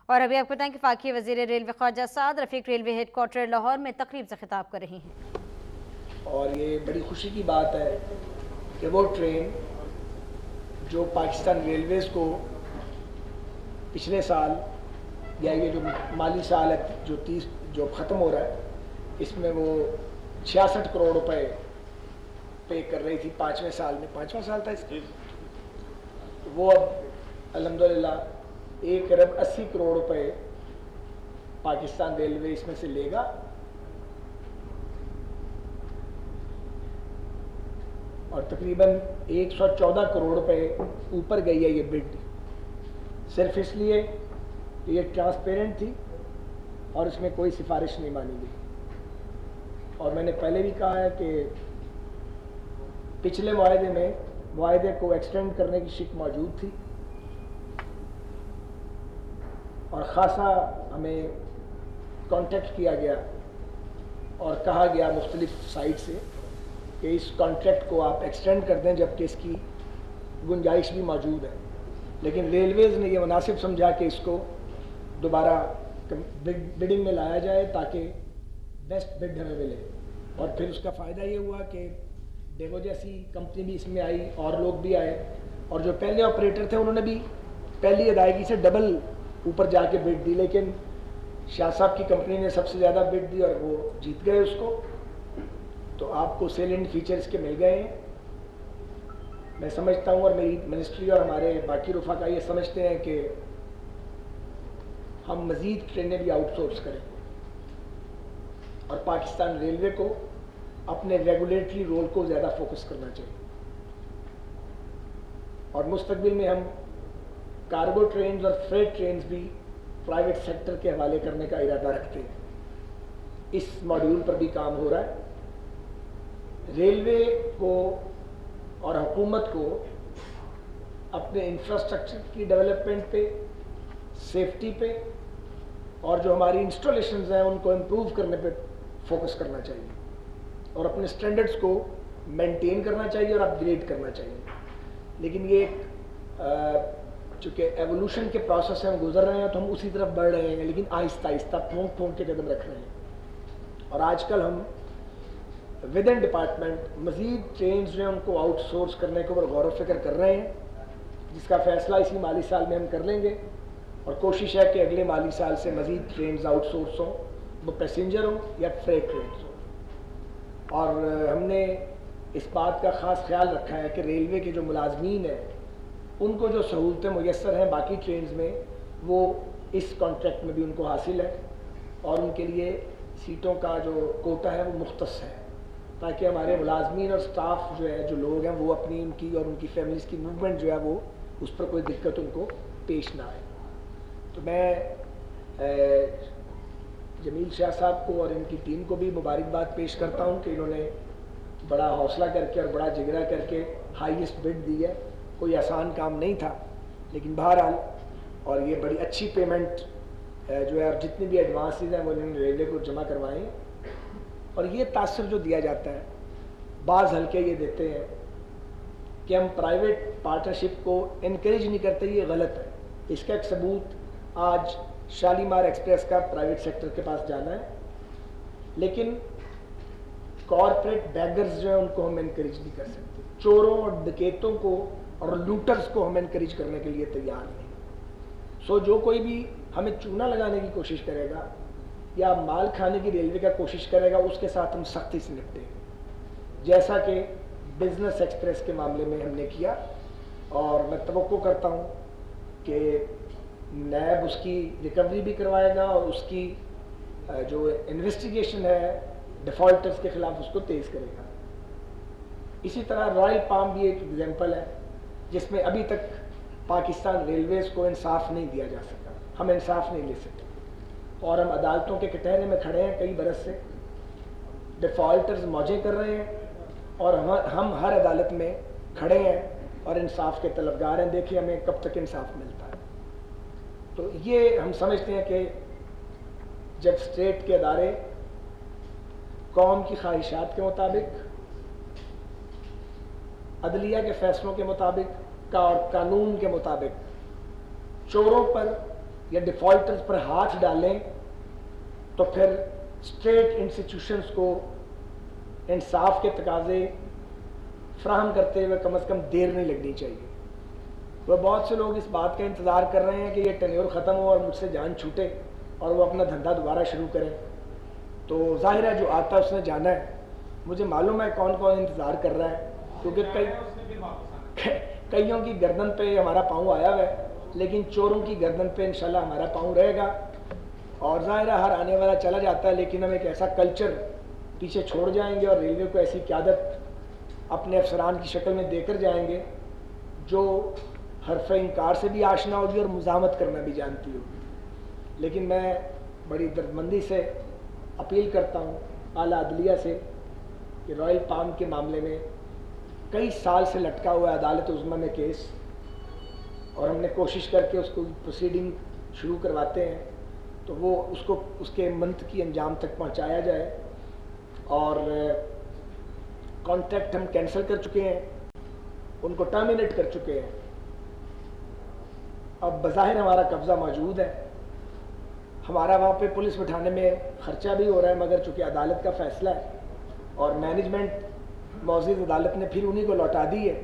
اور ابھی آپ کو بتائیں کہ فاقی وزیر ریلوے خواجہ سعد رفیق ریلوے ہیڈ کوارٹر لاہور میں تقریب سے خطاب کر رہی ہیں۔ اور یہ بڑی خوشی کی بات ہے کہ وہ ٹرین جو پاکستان ریلویز کو پچھلے سال یا یہ جو مالی سال ہے جو ختم ہو رہا ہے، اس میں وہ 66 کروڑ روپے پے کر رہی تھی 5ویں سال میں، 5واں سال تھا اس کے، وہ اب الحمدللہ 1 ارب 80 کروڑ روپے پاکستان ریلوے اس میں سے لے گا، اور تقریباً 114 کروڑ روپے اوپر گئی ہے یہ بڈ، صرف اس لیے کہ یہ ٹرانسپیرنٹ تھی اور اس میں کوئی سفارش نہیں مانی گئی۔ اور میں نے پہلے بھی کہا ہے کہ پچھلے معاہدے میں معاہدے کو ایکسٹینڈ کرنے کی شک موجود تھی، اور خاصا ہمیں کانٹیکٹ کیا گیا اور کہا گیا مختلف سائٹ سے کہ اس کانٹریکٹ کو آپ ایکسٹینڈ کر دیں جبکہ اس کی گنجائش بھی موجود ہے، لیکن ریلویز نے یہ مناسب سمجھا کہ اس کو دوبارہ بڈنگ میں لایا جائے تاکہ بیسٹ بڈ ہمیں ملے، اور پھر اس کا فائدہ یہ ہوا کہ ڈیگو جیسی کمپنی بھی اس میں آئی اور لوگ بھی آئے، اور جو پہلے آپریٹر تھے انہوں نے بھی پہلی ادائیگی سے ڈبل اوپر جا کے بڈ دی، لیکن شاہ صاحب کی کمپنی نے سب سے زیادہ بڈ دی اور وہ جیت گئے اس کو، تو آپ کو سیلنٹ فیچرز کے مل گئے ہیں۔ میں سمجھتا ہوں اور میری منسٹری اور ہمارے باقی رفقا یہ سمجھتے ہیں کہ ہم مزید ٹرینیں بھی آؤٹ سورس کریں اور پاکستان ریلوے کو اپنے ریگولیٹری رول کو زیادہ فوکس کرنا چاہیے، اور مستقبل میں ہم کارگو ٹرینز اور فریٹ ٹرینز بھی پرائیویٹ سیکٹر کے حوالے کرنے کا ارادہ رکھتے ہیں۔ اس ماڈیول پر بھی کام ہو رہا ہے۔ ریلوے کو اور حکومت کو اپنے انفراسٹرکچر کی ڈیولپمنٹ پہ، سیفٹی پہ، اور جو ہماری انسٹالیشنز ہیں ان کو امپروو کرنے پہ فوکس کرنا چاہیے، اور اپنے سٹینڈرڈز کو مینٹین کرنا چاہیے اور اپ گریڈ کرنا چاہیے۔ لیکن یہ چونکہ ایوولوشن کے پروسیس سے ہم گزر رہے ہیں تو ہم اسی طرف بڑھ رہے ہیں، لیکن آہستہ آہستہ پھونک پھونک کے قدم رکھ رہے ہیں، اور آج کل ہم ود ان ڈپارٹمنٹ مزید ٹرینز جو ہیں ان کو آؤٹ سورس کرنے کے اوپر غور و فکر کر رہے ہیں، جس کا فیصلہ اسی مالی سال میں ہم کر لیں گے، اور کوشش ہے کہ اگلے مالی سال سے مزید ٹرینز آؤٹ سورس ہوں، وہ پیسنجر ہوں یا فریٹ ٹرینز ہوں۔ اور ہم نے اس بات کا خاص خیال رکھا ہے کہ ریلوے کے جو ملازمین ہیں ان کو جو سہولتیں میسر ہیں باقی ٹرینز میں وہ اس کانٹریکٹ میں بھی ان کو حاصل ہے، اور ان کے لیے سیٹوں کا جو کوٹا ہے وہ مختص ہے، تاکہ ہمارے ملازمین اور سٹاف جو ہے جو لوگ ہیں وہ اپنی ان کی اور ان کی فیملیز کی موومنٹ جو ہے وہ اس پر کوئی دقت ان کو پیش نہ آئے۔ تو میں جمیل شاہ صاحب کو اور ان کی ٹیم کو بھی مبارکباد پیش کرتا ہوں کہ انہوں نے بڑا حوصلہ کر کے اور بڑا جگرا کر کے ہائیسٹ بڈ دی ہے، کوئی آسان کام نہیں تھا، لیکن بہرحال اور یہ بڑی اچھی پیمنٹ جو ہے، اور جتنی بھی ایڈوانسز ہیں وہ انہوں نے ریلوے کو جمع کروائیں، اور یہ تاثر جو دیا جاتا ہے بعض حلقے یہ دیتے ہیں کہ ہم پرائیویٹ پارٹنرشپ کو انکریج نہیں کرتے، یہ غلط ہے۔ اس کا ایک ثبوت آج شالیمار ایکسپریس کا پرائیویٹ سیکٹر کے پاس جانا ہے، لیکن کارپوریٹ بیگرز جو ہیں ان کو ہم انکریج نہیں کر سکتے، چوروں اور ڈکیتوں کو اور لوٹرز کو ہم انکریج کرنے کے لیے تیار نہیں۔ سو جو کوئی بھی ہمیں چونا لگانے کی کوشش کرے گا یا مال کھانے کی ریلوے کا کوشش کرے گا، اس کے ساتھ ہم سختی سے نپٹیں گے، جیسا کہ بزنس ایکسپریس کے معاملے میں ہم نے کیا، اور میں توقع کرتا ہوں کہ نیب اس کی ریکوری بھی کروائے گا اور اس کی جو انویسٹیگیشن ہے ڈیفالٹرز کے خلاف اس کو تیز کرے گا۔ اسی طرح رائل پام بھی ایک ایگزامپل ہے جس میں ابھی تک پاکستان ریلویز کو انصاف نہیں دیا جا سکا، ہم انصاف نہیں لے سکے، اور ہم عدالتوں کے کٹہرے میں کھڑے ہیں کئی برس سے، ڈیفالٹرز موجیں کر رہے ہیں اور ہم ہر عدالت میں کھڑے ہیں اور انصاف کے طلبگار ہیں، دیکھیں ہمیں کب تک انصاف ملتا ہے۔ تو یہ ہم سمجھتے ہیں کہ جب اسٹیٹ کے ادارے قوم کی خواہشات کے مطابق، عدلیہ کے فیصلوں کے مطابق اور قانون کے مطابق چوروں پر یا ڈیفالٹرز پر ہاتھ ڈالیں تو پھر اسٹیٹ انسٹیٹیوشنز کو انصاف کے تقاضے فراہم کرتے ہوئے کم از کم دیر نہیں لگنی چاہیے. وہ بہت سے لوگ اس بات کا انتظار کر رہے ہیں کہ یہ ٹینیور ختم ہو اور مجھ سے جان چھوٹے اور وہ اپنا دھندا دوبارہ شروع کریں. تو ظاہر ہے جو آتا ہے اس نے جانا ہے. مجھے معلوم ہے کون کون انتظار کر رہا ہے, کیونکہ کئیوں کی گردن پہ ہمارا پاؤں آیا ہوا ہے, لیکن چوروں کی گردن پہ انشاءاللہ ہمارا پاؤں رہے گا. اور ظاہر ہے ہر آنے والا چلا جاتا ہے, لیکن ہم ایک ایسا کلچر پیچھے چھوڑ جائیں گے اور ریلوے کو ایسی قیادت اپنے افسران کی شکل میں دے کر جائیں گے جو حرف انکار سے بھی آشنا ہوگی اور مزاحمت کرنا بھی جانتی ہوگی. لیکن میں بڑی دردمندی سے اپیل کرتا ہوں اعلیٰ عدلیہ سے کہ رائل پام کے معاملے میں کئی سال سے لٹکا ہوا ہے عدالت عظمیٰ میں کیس, اور ہم نے کوشش کر کے اس کو پروسیڈنگ شروع کرواتے ہیں تو وہ اس کے منطقی انجام تک پہنچایا جائے. اور کانٹریکٹ ہم کینسل کر چکے ہیں, ان کو ٹرمینیٹ کر چکے ہیں. اب بظاہر ہمارا قبضہ موجود ہے, ہمارا وہاں پہ پولیس بٹھانے میں خرچہ بھی ہو رہا ہے, مگر چونکہ عدالت کا فیصلہ ہے اور مینجمنٹ معزز عدالت نے پھر انہی کو لوٹا دی ہے.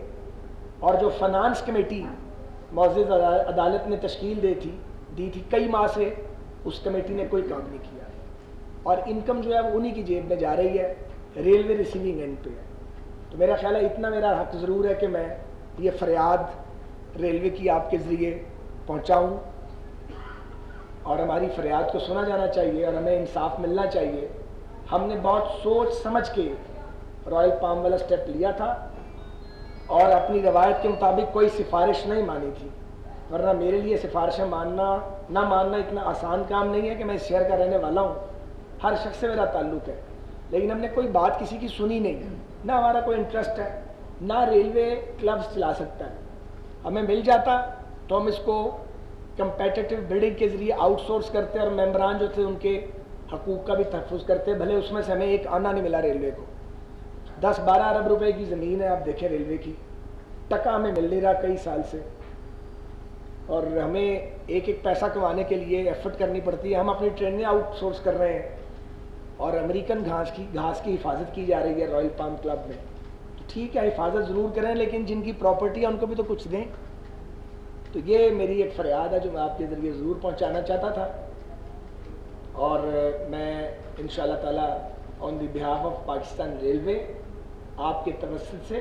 اور جو فنانس کمیٹی معزز عدالت نے تشکیل دی تھی کئی ماہ سے, اس کمیٹی نے کوئی کام نہیں کیا, اور انکم جو ہے وہ انہی کی جیب میں جا رہی ہے, ریلوے ریسیونگ اینڈ پہ ہے. تو میرا خیال ہے اتنا میرا حق ضرور ہے کہ میں یہ فریاد ریلوے کی آپ کے ذریعے پہنچاؤں, اور ہماری فریاد کو سنا جانا چاہیے اور ہمیں انصاف ملنا چاہیے. ہم نے بہت سوچ سمجھ کے رائل پام والا سٹیپ لیا تھا اور اپنی روایت کے مطابق کوئی سفارش نہیں مانی تھی, ورنہ میرے لیے سفارشیں ماننا نہ ماننا اتنا آسان کام نہیں ہے کہ میں اس شہر کا رہنے والا ہوں, ہر شخص سے میرا تعلق ہے. لیکن ہم نے کوئی بات کسی کی سنی نہیں, نہ ہمارا کوئی انٹرسٹ ہے, نہ ریلوے کلبز چلا سکتا ہے. ہمیں مل جاتا تو ہم اس کو کمپیٹیٹیو بڈنگ کے ذریعے آؤٹ سورس کرتے اور ممبران جو تھے ان کے حقوق کا بھی تحفظ کرتے, بھلے اس میں سے ہمیں ایک آنا نہیں ملا. ریلوے کو 10-12 ارب روپے کی زمین ہے, آپ دیکھیں ریلوے کی, ٹکا ہمیں مل نہیں رہا کئی سال سے, اور ہمیں ایک ایک پیسہ کمانے کے لیے ایفرٹ کرنی پڑتی ہے. ہم اپنی ٹرینیں آؤٹ سورس کر رہے ہیں اور امریکن گھاس کی حفاظت کی جا رہی ہے رائل پام کلب میں. تو ٹھیک ہے, حفاظت ضرور کریں, لیکن جن کی پراپرٹی ہے ان کو بھی تو کچھ دیں. تو یہ میری ایک فریاد ہے جو میں آپ کے ذریعے ضرور پہنچانا چاہتا تھا, اور میں انشاءاللہ تعالیٰ آن دی بہاف آف پاکستان ریلوے آپ کے توسط سے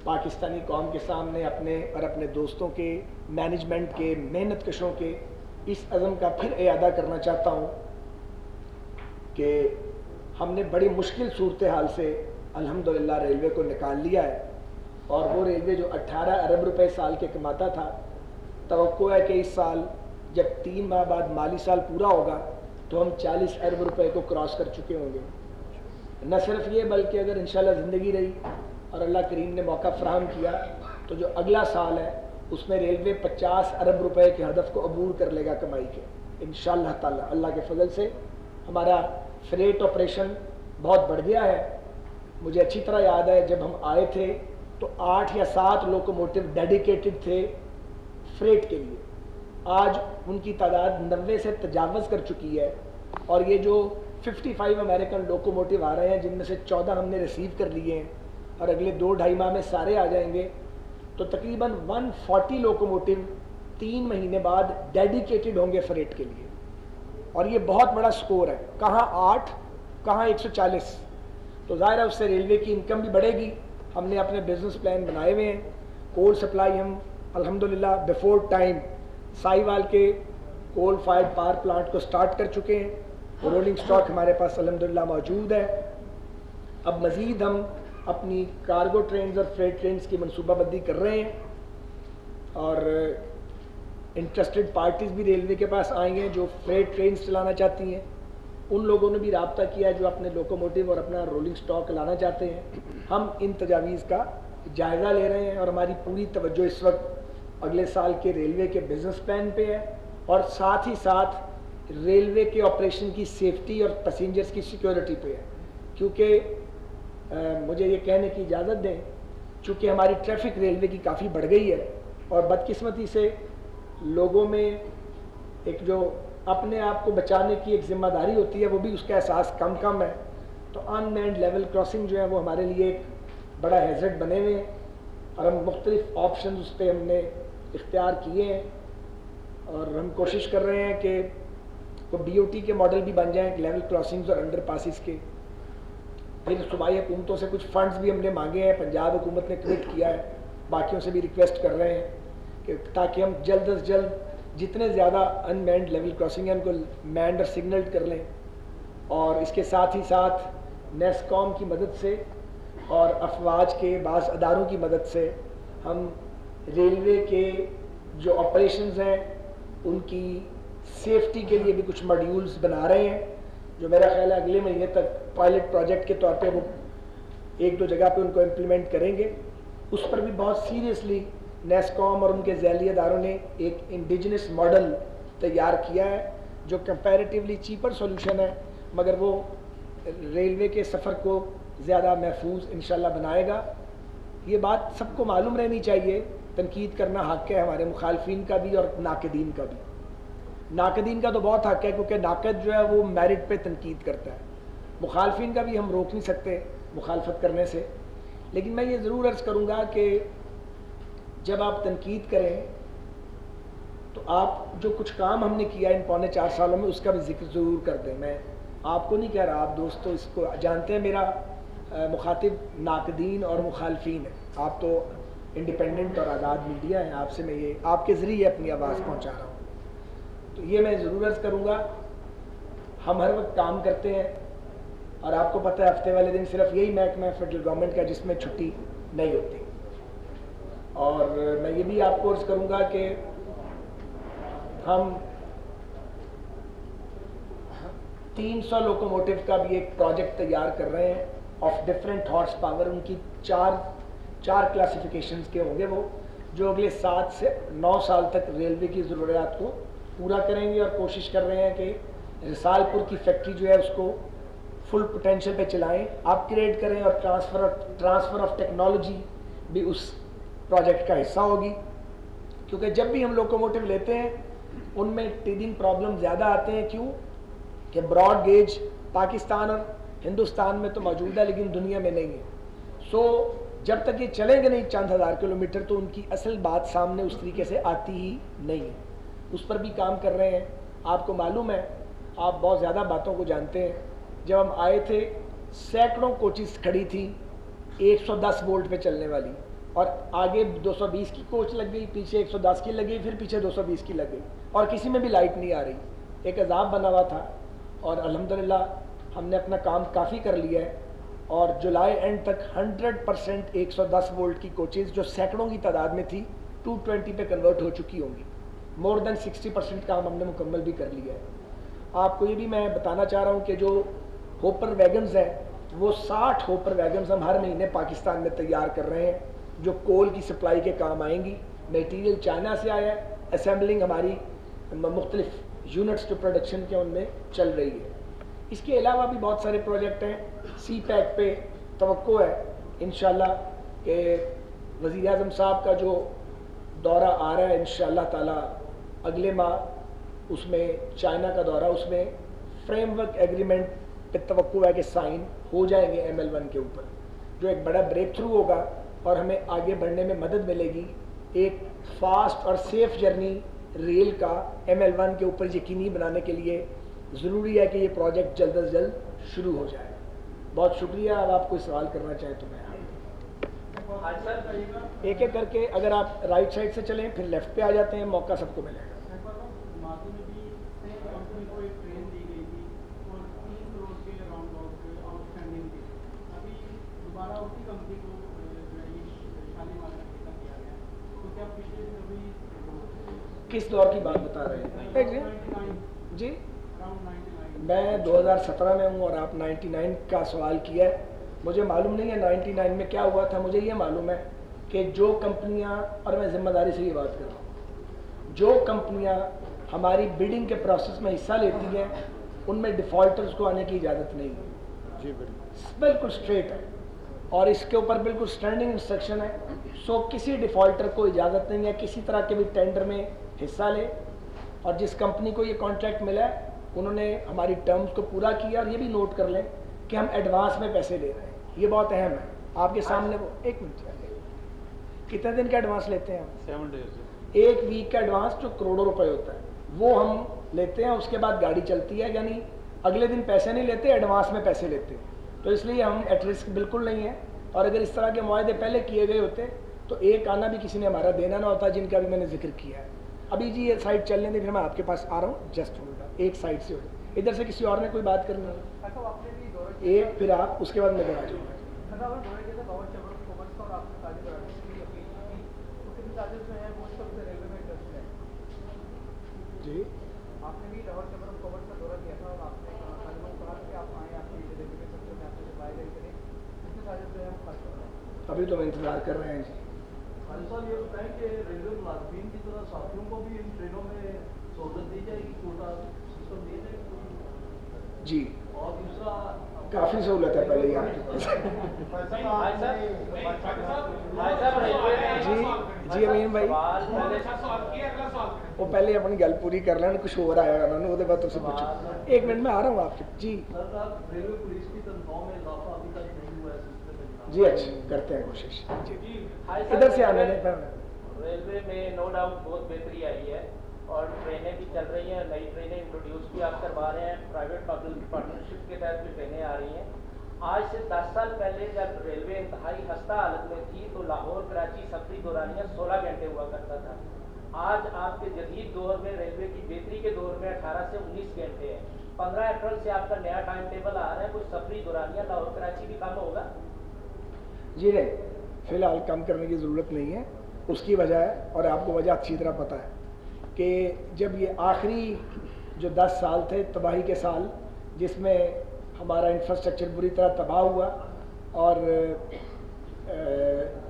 پاکستانی قوم کے سامنے اپنے اور اپنے دوستوں کے, مینجمنٹ کے, محنت کشوں کے اس عزم کا پھر اعادہ کرنا چاہتا ہوں کہ ہم نے بڑی مشکل صورتحال سے الحمدللہ ریلوے کو نکال لیا ہے, اور وہ ریلوے جو 18 ارب روپے سال کے کماتا تھا, توقع ہے کہ اس سال جب 3 ماہ بعد مالی سال پورا ہوگا تو ہم 40 ارب روپے کو کراس کر چکے ہوں گے. نہ صرف یہ بلکہ اگر انشاءاللہ زندگی رہی اور اللہ کریم نے موقع فراہم کیا تو جو اگلا سال ہے اس میں ریلوے 50 ارب روپے کے ہدف کو عبور کر لے گا کمائی کے انشاءاللہ تعالی. اللہ کے فضل سے ہمارا فریٹ آپریشن بہت بڑھ گیا ہے. مجھے اچھی طرح یاد ہے جب ہم آئے تھے تو 8 یا 7 لوکوموٹیو ڈیڈیکیٹڈ تھے فریٹ کے لیے. آج ان کی تعداد 90 سے تجاوز کر چکی ہے, اور یہ جو 55 امریکن لوکوموٹیو آ رہے ہیں جن میں سے 14 ہم نے ریسیو کر لیے ہیں, اور اگلے 2-2.5 ماہ میں سارے آ جائیں گے, تو تقریباً 140 لوکوموٹیو 3 مہینے بعد ڈیڈیکیٹڈ ہوں گے فریٹ کے لیے. اور یہ بہت بڑا سکور ہے, کہاں 8 کہاں 140. تو ظاہر ہے اس سے ریلوے کی انکم بھی بڑھے گی. ہم نے اپنے بزنس پلان بنائے ہوئے ہیں. کول سپلائی ہم الحمدللہ بیفور ٹائم ساہیوال کے کول فائرڈ پاور پلانٹ کو سٹارٹ کر چکے ہیں. رولنگ سٹاک ہمارے پاس الحمدللہ موجود ہے. اب مزید ہم اپنی کارگو ٹرینز اور فریٹ ٹرینز کی منصوبہ بندی کر رہے ہیں, اور انٹرسٹڈ پارٹیز بھی ریلوے کے پاس آئیں گے جو فریٹ ٹرینز چلانا چاہتی ہیں. ان لوگوں نے بھی رابطہ کیا ہے جو اپنے لوکوموٹیو اور اپنا رولنگ سٹاک لانا چاہتے ہیں. ہم ان تجاویز کا جائزہ لے رہے ہیں, اور ہماری پوری توجہ اس وقت اگلے سال کے ریلوے کے بزنس پلان پہ ہے, اور ساتھ ہی ساتھ ریلوے کے آپریشن کی سیفٹی اور پیسنجرز کی سیکیورٹی پہ ہے. کیونکہ مجھے یہ کہنے کی اجازت دیں, چونکہ ہماری ٹریفک ریلوے کی کافی بڑھ گئی ہے, اور بدقسمتی سے لوگوں میں ایک جو اپنے آپ کو بچانے کی ایک ذمہ داری ہوتی ہے وہ بھی اس کا احساس کم ہے. تو ان مینڈ لیول کراسنگ جو ہے وہ ہمارے لیے ایک بڑا ہیزرڈ بنے ہوئے ہیں اور ہم مختلف آپشنز اس پہ ہم نے اختیار کیے ہیں اور ہم کوشش کر رہے ہیں کہ وہ بی او ٹی کے ماڈل بھی بن جائیں لیول کراسنگز اور انڈر پاسز کے. پھر صوبائی حکومتوں سے کچھ فنڈز بھی ہم نے مانگے ہیں, پنجاب حکومت نے کمٹ کیا ہے, باقیوں سے بھی ریکویسٹ کر رہے ہیں کہ تاکہ ہم جلد از جلد جتنے زیادہ ان مینڈ لیول کراسنگ ہیں ان کو مینڈ اور سگنلڈ کر لیں. اور اس کے ساتھ ہی ساتھ نیسکوم کی مدد سے اور افواج کے بعض اداروں کی مدد سے ہم ریلوے کے جو آپریشنز ہیں ان کی سیفٹی کے لیے بھی کچھ ماڈیولز بنا رہے ہیں, جو میرا خیال ہے اگلے مہینے تک پائلٹ پروجیکٹ کے طور پہ وہ 1-2 جگہ پہ ان کو امپلیمنٹ کریں گے. اس پر بھی بہت سیریسلی نیسکوم اور ان کے ذیلی اداروں نے ایک انڈیجنس ماڈل تیار کیا ہے جو کمپیریٹیولی چیپر سولوشن ہے, مگر وہ ریلوے کے سفر کو زیادہ محفوظ انشاءاللہ بنائے گا. یہ بات سب کو معلوم رہنی چاہیے, تنقید کرنا حق ہے ہمارے مخالفین کا بھی اور ناقدین کا بھی. ناقدین کا تو بہت حق ہے کیونکہ ناقد جو ہے وہ میرٹ پہ تنقید کرتا ہے, مخالفین کا بھی ہم روک نہیں سکتے مخالفت کرنے سے. لیکن میں یہ ضرور عرض کروں گا کہ جب آپ تنقید کریں تو آپ جو کچھ کام ہم نے کیا ان 3.25 سالوں میں اس کا بھی ذکر ضرور کر دیں. میں آپ کو نہیں کہہ رہا, آپ دوستو اس کو جانتے ہیں میرا مخاطب ناقدین اور مخالفین ہیں, آپ تو انڈیپینڈنٹ اور آزاد میڈیا ہیں, آپ سے میں یہ آپ کے ذریعے اپنی آواز پہنچا رہا ہوں. تو یہ میں ضرور عرض کروں گا, ہم ہر وقت کام کرتے ہیں اور آپ کو پتہ ہے ہفتے والے دن صرف یہی محکمہ ہے فیڈرل گورنمنٹ کا جس میں چھٹی نہیں ہوتی. اور میں یہ بھی آپ کو عرض کروں گا کہ ہم 300 لوکوموٹو کا بھی ایک پروجیکٹ تیار کر رہے ہیں آف ڈفرینٹ ہارس پاور. ان کی چار کلاسیفیکیشنز کے ہوں گے وہ, جو اگلے 7 سے 9 سال تک ریلوے کی ضروریات کو پورا کریں گے. اور کوشش کر رہے ہیں کہ رسال پور کی فیکٹری جو ہے اس کو فل پوٹینشیل پہ چلائیں, اپ گریڈ کریں, اور ٹرانسفر آف ٹیکنالوجی بھی اس پروجیکٹ کا حصہ ہوگی. کیونکہ جب بھی ہم لوکوموٹو لیتے ہیں ان میں ٹیدنگ پرابلم زیادہ آتے ہیں. کیوں کہ براڈ گیج پاکستان اور ہندوستان میں تو موجود ہے لیکن دنیا میں نہیں ہے. سو جب تک یہ چلیں گے نہیں چند ہزار کلومیٹر تو ان کی اصل بات سامنے اس طریقے سے آتی ہی نہیں ہے. اس پر بھی کام کر رہے ہیں. آپ کو معلوم ہے, آپ بہت زیادہ باتوں کو جانتے ہیں, جب ہم آئے تھے سینکڑوں کوچز کھڑی تھی 110 وولٹ پہ چلنے والی, اور آگے 220 کی کوچ لگ گئی, پیچھے 110 کی لگ گئی, پھر پیچھے 220 کی لگ گئی, اور کسی میں بھی لائٹ نہیں آ رہی. ایک عذاب بنا ہوا تھا. اور الحمدللہ ہم نے اپنا کام کافی کر لیا ہے, اور جولائی اینڈ تک 100% 110 وولٹ کی کوچز جو سینکڑوں کی تعداد میں تھی 220 پہ کنورٹ ہو چکی ہوں گی. مور دین 60% کام ہم نے مکمل بھی کر لیا ہے. آپ کو یہ بھی میں بتانا چاہ رہا ہوں کہ جو ہوپر ویگنز ہیں وہ 60 ہوپر ویگنز ہم ہر مہینے پاکستان میں تیار کر رہے ہیں جو کول کی سپلائی کے کام آئیں گی. میٹیریل چائنا سے آیا ہے, اسمبلنگ ہماری مختلف یونٹس جو پروڈکشن کے ان میں چل رہی ہے. اس کے علاوہ بھی بہت سارے پروجیکٹ ہیں. سی پیک پہ توقع ہے انشاءاللہ کہ وزیر اعظم صاحب کا جو دورہ آ رہا ہے انشاءاللہ تعالی اگلے ماہ, اس میں چائنا کا دورہ, اس میں فریم ورک ایگریمنٹ پہ توقع ہے کہ سائن ہو جائیں گے ML1 کے اوپر, جو ایک بڑا بریک تھرو ہوگا اور ہمیں آگے بڑھنے میں مدد ملے گی. ایک فاسٹ اور سیف جرنی ریل کا ML1 کے اوپر یقینی بنانے کے لیے ضروری ہے کہ یہ پروجیکٹ جلد از جلد شروع ہو جائے. بہت شکریہ. اب آپ کوئی سوال کرنا چاہیں تو میں ایک ایک کر کے, اگر آپ رائٹ سائڈ سے چلیں پھر لیفٹ پہ آ جاتے ہیں, موقع سب کو ملے گا. کس دور کی بات بتا رہے ہیں جی؟ میں 2017 میں ہوں اور آپ 99 کا سوال کیا ہے. مجھے معلوم نہیں ہے 99 میں کیا ہوا تھا. مجھے یہ معلوم ہے کہ جو کمپنیاں, اور میں ذمہ داری سے یہ بات کر رہا ہوں, جو کمپنیاں ہماری بیڈنگ کے پروسیس میں حصہ لیتی ہیں ان میں ڈیفالٹرز کو آنے کی اجازت نہیں ہے. جی بالکل اسٹریٹ ہے, اور اس کے اوپر بالکل اسٹینڈنگ انسٹرکشن ہے. سو کسی ڈیفالٹر کو اجازت نہیں ہے کسی طرح کے بھی ٹینڈر میں حصہ لے. اور جس کمپنی کو یہ کانٹریکٹ ملا ہے انہوں نے ہماری ٹرمز کو پورا کیا، اور یہ بھی نوٹ کر لیں کہ ہم ایڈوانس میں پیسے لے رہے ہیں، یہ بہت اہم ہے آپ کے سامنے۔ وہ ایک منٹ کتنے دن کا ایڈوانس لیتے ہیں ہم؟ 7 days۔ ایک ویک کا ایڈوانس جو کروڑوں روپے ہوتا ہے وہ ہم لیتے ہیں، اس کے بعد گاڑی چلتی ہے، یعنی اگلے دن پیسے نہیں لیتے، ایڈوانس میں پیسے لیتے ہیں، تو اس لیے ہم ایٹ رسک بالکل نہیں ہیں۔ اور اگر اس طرح کے معاہدے پہلے کیے گئے ہوتے تو ایک آنا بھی کسی نے ہمارا دینا نہ ہوتا، جن کا بھی میں نے ذکر کیا ہے۔ ابھی جی یہ سائڈ چلنے دیں، پھر میں آپ کے پاس آ رہا ہوں، جسٹ ہولڈ اپ، ایک سائڈ سے ہو جائے، ادھر سے کسی اور نے کوئی بات کرنی ہے ایک، پھر آپ اس کے بعد میں ادھر آ جاؤں گا۔ جی آپ نے بھی لاہور چیمبر آف کامرس کا دورہ کیا تھا اور آپ نے کہا کہ آپ آئیں، آپ کے ریلوے کے سیکٹر میں آپ سے بائی گائی کریں، کتنے چارجز جو ہے وہ خرچ ہو رہا ہے؟ ابھی تو انتظار کر رہے ہیں جی۔ خالد صاحب یہ بتائیں کہ ریلوے ملازمین کی طرح ساتھیوں کو بھی ان ٹرینوں میں سہولت دی جائے گی، کوٹا سسٹم دیا جائے گا؟ جی اور دوسرا کافی سہولت ہے پہلے ہی آپ کے پاس۔ جی جی امین بھائی، وہ پہلے اپنی گل پوری کر لیں، کچھ ہو رہا ہے انہوں نے، وہ بعد تم سے پوچھو۔ ایک منٹ میں آ رہا ہوں آپ کے۔ جی سر آپ ریلوے پولیس کی تنخواہوں میں اضافہ ابھی تک نہیں ہوا ہے سلسلے میں؟ جی اچھا کرتے ہیں کوشش۔ جی ادھر سے آنے دیں۔ ریلوے میں نو ڈاؤٹ بہت بہتری آئی ہے اور ٹرینیں بھی چل رہی ہیں، نئی ٹرینیں انٹروڈیوس بھی آپ کروا رہے ہیں، پرائیویٹ پبلک پارٹنرشپ کے تحت بھی ٹرینیں آ رہی ہیں۔ آج سے 10 سال پہلے جب ریلوے انتہائی خستہ حالت میں تھی تو لاہور کراچی سفری دورانیہ 16 گھنٹے ہوا کرتا تھا۔ آج آپ کے جدید دور میں ریلوے کی بہتری کے دور میں 18 سے 19 گھنٹے ہیں۔ 15 اپریل سے آپ کا نیا ٹائم ٹیبل آ رہا ہے، کوئی سفری دورانیہ لاہور کراچی بھی کم ہوگا؟ جی نہیں، فی الحال کم کرنے کی ضرورت نہیں ہے، اس کی وجہ ہے، اور آپ کو وجہ اچھی طرح پتہ ہے کہ جب یہ آخری جو 10 سال تھے تباہی کے سال، جس میں ہمارا انفراسٹرکچر بری طرح تباہ ہوا، اور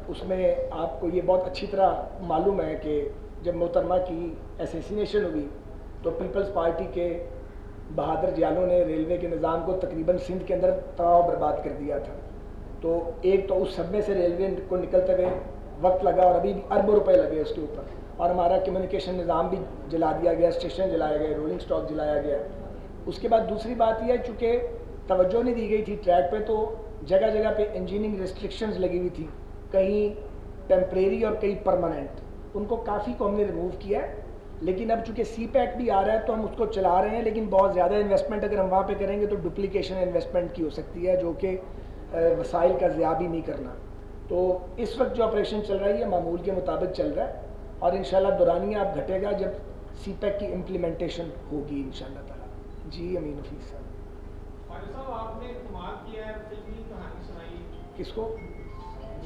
اس میں آپ کو یہ بہت اچھی طرح معلوم ہے کہ جب محترمہ کی اسیسینیشن ہوئی تو پیپلز پارٹی کے بہادر جیالوں نے ریلوے کے نظام کو تقریباً سندھ کے اندر تباہ و برباد کر دیا تھا۔ تو ایک تو اس صدمے سے ریلوے کو نکلتے ہوئے وقت لگا، اور ابھی بھی اربوں روپے لگے اس کے اوپر، اور ہمارا کمیونیکیشن نظام بھی جلا دیا گیا، اسٹیشن جلایا گیا، رولنگ سٹاک جلایا گیا۔ اس کے بعد دوسری بات یہ ہے، چونکہ توجہ نہیں دی گئی تھی ٹریک پہ، تو جگہ جگہ پہ انجینئرنگ ریسٹرکشنز لگی ہوئی تھی، کہیں ٹیمپریری اور کئی پرماننٹ، ان کو کافی کو ہم نے ریموو کیا ہے۔ لیکن اب چونکہ سی پیک بھی آ رہا ہے تو ہم اس کو چلا رہے ہیں، لیکن بہت زیادہ انویسٹمنٹ اگر ہم وہاں پہ کریں گے تو ڈپلیکیشن انویسٹمنٹ کی ہو سکتی ہے، جو کہ وسائل کا ضیاع بھی نہیں کرنا۔ تو اس وقت جو آپریشن چل رہی ہے معمول کے مطابق چل رہا ہے، اور انشاءاللہ دورانیہ اب گھٹے گا جب سی پیک کی امپلیمنٹیشن ہوگی انشاءاللہ تعالیٰ۔ جی امین حفیظ صاحب۔ صاحب آپ نے کمال کیا ہے، فلمی کہانی سنائی، کس کو؟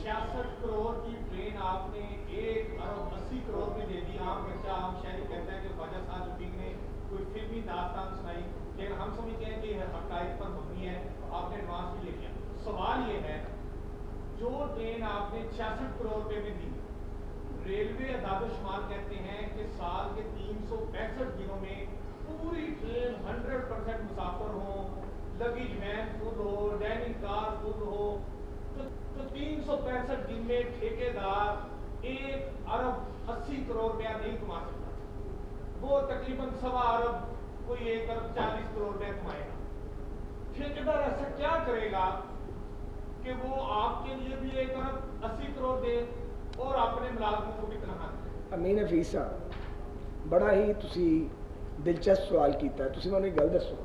66 کروڑ کی ٹرین آپ نے 1 ارب 80 کروڑ میں دے دی۔ عام بچہ عام شہری کہتا ہے کہ خواجہ صاحب شفیق نے کوئی فلمی داستان سنائی، لیکن ہم سمجھتے ہیں کہ حقائق پر مبنی ہے، آپ نے ایڈوانس بھی لے لیا۔ سوال یہ ہے، جو ٹرین آپ نے 66 کروڑ روپے میں دی، ریلوے اعداد و شمار کہتے ہیں کہ سال کے 365 دنوں میں پوری ٹرین 100% مسافر ہوں، لگیج وین فل ہو، ڈائننگ کار فل ہو، تو 365 دن میں ٹھیکیدار 1 ارب 80 کروڑ روپیہ نہیں کما سکتا، وہ تقریباً 1.25 ارب کوئی 1 ارب 40 کروڑ روپیہ کمائے گا۔ ٹھیکیدار ایسا کیا کرے گا کہ وہ آپ کے لیے بھی 1 ارب 80 کروڑ دے اور اپنے ملازموں کو بھی تنخواہ دے؟ امین حفیظ صاحب بڑا ہی تسی دلچسپ سوال کیتا ہے۔ تسی میں گل دسو،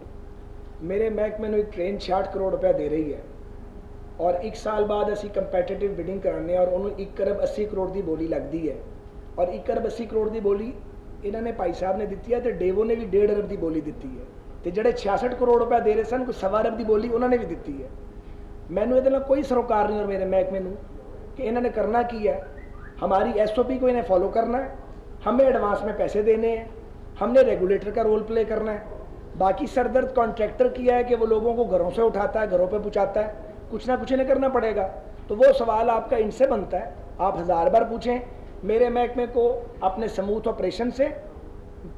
میرے محکمے میں ٹرین 66 کروڑ روپے دے رہی ہے، اور 1 سال بعد اسی کمپیٹیٹیو بڈنگ کرانے، اور انہوں 1 ارب 80 کروڑ دی بولی لگتی ہے، اور 1 ارب 80 کروڑ دی بولی انہوں نے بھائی صاحب نے دیتی ہے، تو ڈیوو نے بھی 1.5 ارب دی بولی دیتی ہے، تو جڑے 66 کروڑ روپے دے رہے سن کوئی 1.25 ارب دی بولی انہوں نے بھی دیتی ہے۔ میں نے یہ کوئی سروکار نہیں اور میرے محکمے میں کہ انہوں نے کرنا کی ہے، ہماری ایس او پی کو انہیں فالو کرنا ہے، ہمیں ایڈوانس میں پیسے دینے ہیں، ہم نے ریگولیٹر کا رول پلے کرنا ہے۔ باقی سردرد کانٹریکٹر کیا ہے کہ وہ لوگوں کو گھروں سے اٹھاتا ہے، گھروں پہ پہنچاتا ہے، کچھ نہ کچھ انہیں کرنا پڑے گا۔ تو وہ سوال آپ کا ان سے بنتا ہے، آپ 1000 بار پوچھیں۔ میرے محکمے کو اپنے سموتھ آپریشن سے،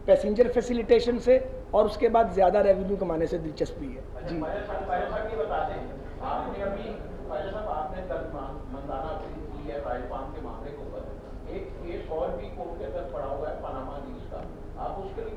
پیسنجر فیسیلیٹیشن سے، اور اس کے بعد زیادہ ریونیو کمانے سے دلچسپی ہے۔ جی یہ بتا دیں، آپ نے ابھی خواجہ صاحب آپ نے کل منظانہ اپیل کی ہے رائل فارم کے معاملے کے اوپر، ایک کیس اور بھی کورٹ کے اندر پڑا ہوا ہے پاناما لیز کا، آپ اس کے لیے